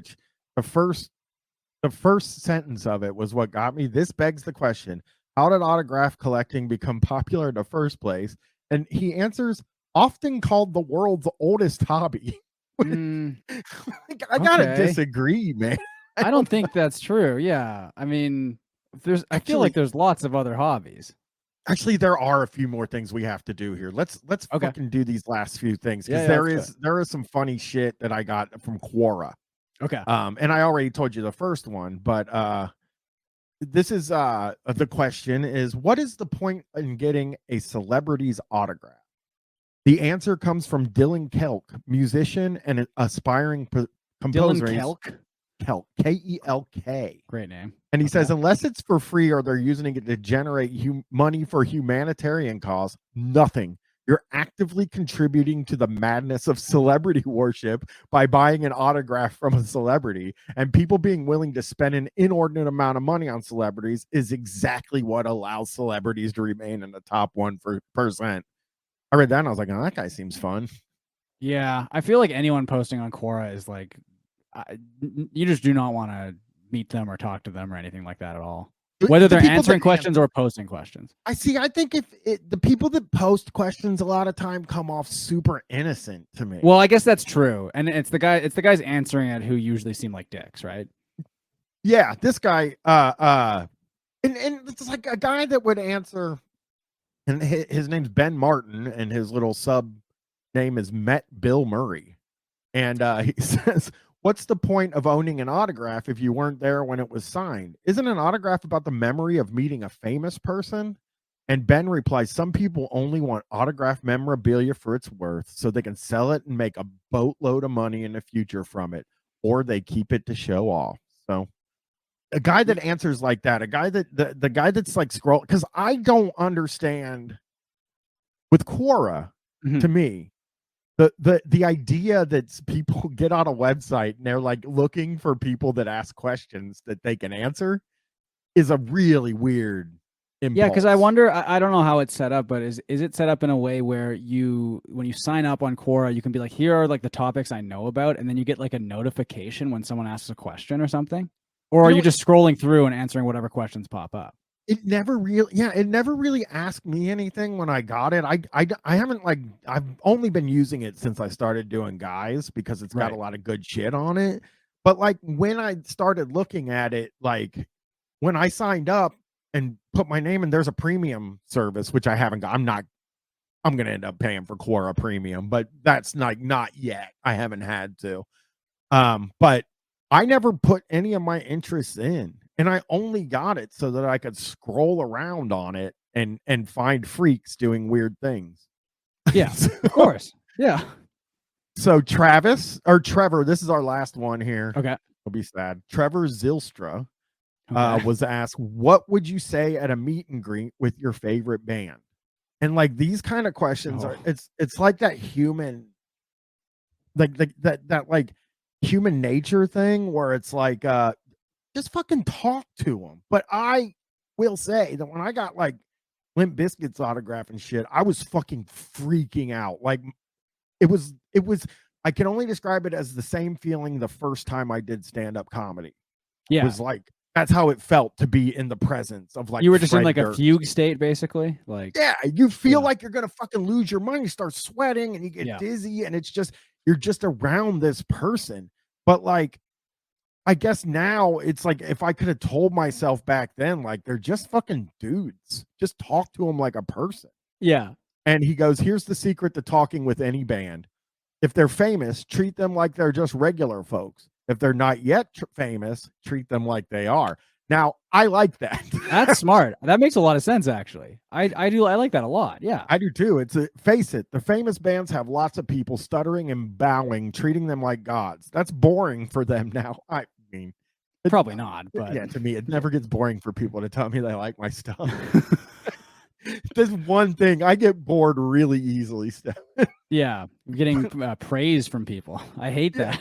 which the first sentence of it was what got me. This begs the question: how did autograph collecting become popular in the first place? And he answers, often called the world's oldest hobby. Like, I gotta disagree, man. I don't think that's true. Yeah, I mean, I feel like there's lots of other hobbies. Actually, there are a few more things we have to do here. Let's fucking do these last few things, because there is some funny shit that I got from Quora. Okay. And I already told you the first one, but this is the question is, what is the point in getting a celebrity's autograph? The answer comes from Dylan Kelk, musician and an aspiring composer. Dylan Kelk? Kelk. Great name. And he says, unless it's for free or they're using it to generate money for humanitarian cause, nothing. You're actively contributing to the madness of celebrity worship by buying an autograph from a celebrity. And people being willing to spend an inordinate amount of money on celebrities is exactly what allows celebrities to remain in the top 1%. I read that and I was like, oh, that guy seems fun. Yeah, I feel like anyone posting on Quora is like, you just do not want to meet them or talk to them or anything like that at all. Whether they're answering questions or posting questions. I think if the people that post questions a lot of time come off super innocent to me. Well, I guess that's true. And it's the guys answering it who usually seem like dicks, right? Yeah, this guy and it's like a guy that would answer, and his name's Ben Martin and his little sub name is Met Bill Murray. And he says, what's the point of owning an autograph if you weren't there when it was signed? Isn't an autograph about the memory of meeting a famous person? And Ben replies, some people only want autograph memorabilia for its worth so they can sell it and make a boatload of money in the future from it, or they keep it to show off. So a guy that answers like that, a guy that the guy that's like scroll, because I don't understand with Quora, to me, the idea that people get on a website and they're like looking for people that ask questions that they can answer is a really weird impulse. Yeah, because I wonder, I don't know how it's set up, but is it set up in a way where when you sign up on Quora, you can be like, here are like the topics I know about, and then you get like a notification when someone asks a question or something? Or are you just scrolling through and answering whatever questions pop up? It never really asked me anything when I got it. I haven't I've only been using it since I started doing guys because it's got a lot of good shit on it. But like when I started looking at it, like when I signed up and put my name in, there's a premium service, which I haven't got. I'm going to end up paying for Quora Premium, but that's not yet. I haven't had to. But I never put any of my interests in. And I only got it so that I could scroll around on it and find freaks doing weird things. Yeah, of course. Yeah. So Trevor, this is our last one here. Okay. It'll be sad. Trevor Zylstra was asked, what would you say at a meet and greet with your favorite band? And like these kind of questions are, it's like that human, that like human nature thing where it's like, just fucking talk to them. But I will say that when I got like Limp Bizkit's autograph and shit, I was fucking freaking out. Like it was, I can only describe it as the same feeling the first time I did stand-up comedy. Yeah. It was like, that's how it felt to be in the presence of like, you were just in like a fugue state, basically. Like, yeah, you feel like you're going to fucking lose your mind. You start sweating and you get dizzy, and it's just, you're just around this person. But like, I guess now it's like, if I could have told myself back then, like, they're just fucking dudes. Just talk to them like a person. Yeah. And he goes, here's the secret to talking with any band. If they're famous, treat them like they're just regular folks. If they're not yet famous, treat them like they are. Now, I like that. That's smart. That makes a lot of sense, actually. I like that a lot. Yeah. I do too. Face it, the famous bands have lots of people stuttering and bowing, treating them like gods. That's boring for them now. I mean, probably not, but yeah, to me, it never gets boring for people to tell me they like my stuff. There's one thing, I get bored really easily, Stefan. Yeah, getting praise from people. I hate that.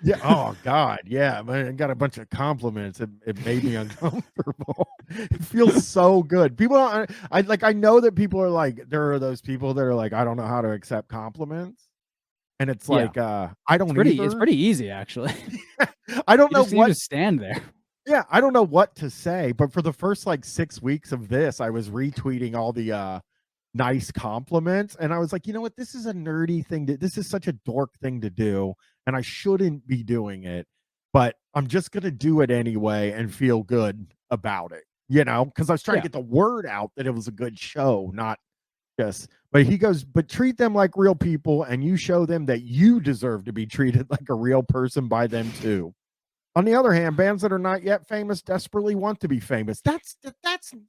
Yeah. Oh God. Yeah. I got a bunch of compliments. It made me uncomfortable. It feels so good. People, I know that people are like, there are those people that are like, I don't know how to accept compliments, and it's like, I don't. It's pretty easy, actually. I don't You know just need what to stand there. Yeah, I don't know what to say, but for the first like 6 weeks of this, I was retweeting all the nice compliments, and I was like, "You know what? This is a nerdy thing this is such a dork thing to do, and I shouldn't be doing it, but I'm just going to do it anyway and feel good about it." You know, cuz I was trying to Yeah. get the word out that it was a good show, not just but he goes, "But treat them like real people and you show them that you deserve to be treated like a real person by them too." On the other hand, bands that are not yet famous desperately want to be famous. That's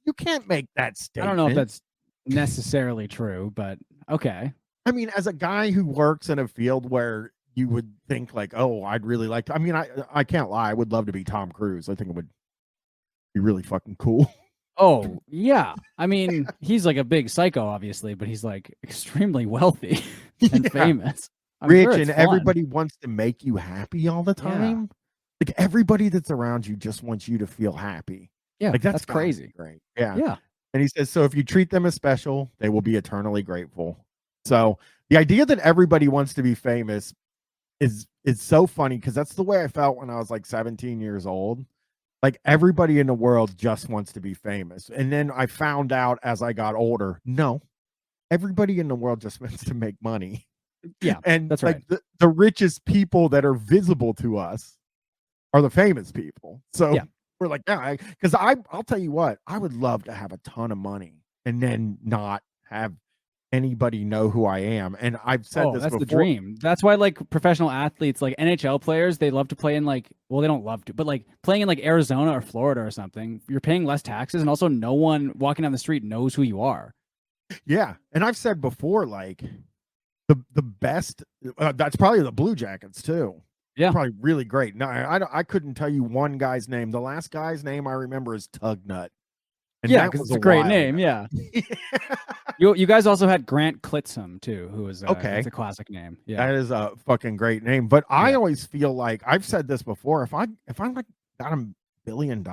you can't make that I don't know if statement. that's necessarily true, but okay. I mean, as a guy who works in a field where you would think like, "Oh, I'd really like to." I mean, I can't lie. I would love to be Tom Cruise. I think it would be really fucking cool. Oh, yeah. I mean, he's like a big psycho, obviously, but he's like extremely wealthy and Yeah. famous. I'm sure Rich it's and fun. everybody wants to make you happy all the Yeah. time. Like everybody that's around you just wants you to feel happy. Yeah, Like that's gotta be crazy. great. Yeah. Yeah. And he says, "So if you treat them as special, they will be eternally grateful." So the idea that everybody wants to be famous is so funny because that's the way I felt when I was like 17 years old. Like everybody in the world just wants to be famous. And then I found out as I got older, no, everybody in the world just wants to make money. Yeah, And that's like right. the richest people that are visible to us are the famous people. So Yeah. we're like, yeah, because I'll tell you what, I would love to have a ton of money and then not have anybody know who I am. And I've said Oh, this that's the before. dream. That's why like professional athletes, like NHL players, they love to play in like, well, they don't love to, but like playing in like Arizona or Florida or something, you're paying less taxes and also no one walking down the street knows who you are. Yeah. And I've said before, like the best, that's probably the Blue Jackets too. Yeah. Probably really great. No, I couldn't tell you one guy's name. The last guy's name I remember is Tugnut. And Yeah, that because was it's a great while name. ago. Yeah. You guys also had Grant Clitsome too, who was Okay. that's a classic name. Yeah. That is a fucking great name. But I Yeah. always feel like I've said this before. If I like got $1 billion,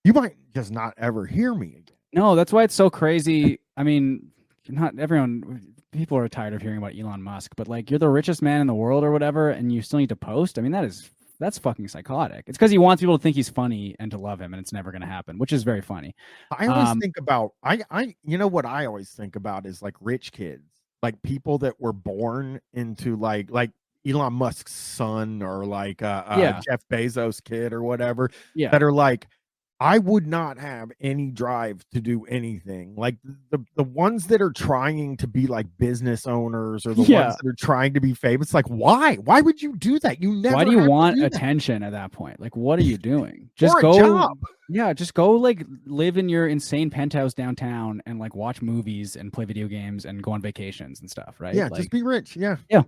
you might just not ever hear me again. No, that's why it's so crazy. I mean, not everyone people are tired of hearing about Elon Musk, but like you're the richest man in the world or whatever, and you still need to post. I mean, that's fucking psychotic. It's because he wants people to think he's funny and to love him, and it's never gonna happen, which is very funny. I always think about I you know what I always think about is like rich kids, like people that were born into like Elon Musk's son or like Yeah. Jeff Bezos' kid or whatever Yeah. that are like I would not have any drive to do anything. Like the ones that are trying to be like business owners or the Yeah. ones that are trying to be famous, like why? Why would you do that? You never Why do you have to want do that. attention at that point? Like, what are you doing? Just Or a go. job. Yeah, just go like live in your insane penthouse downtown and like watch movies and play video games and go on vacations and stuff, right? Yeah, Like, just be rich. Yeah. yeah.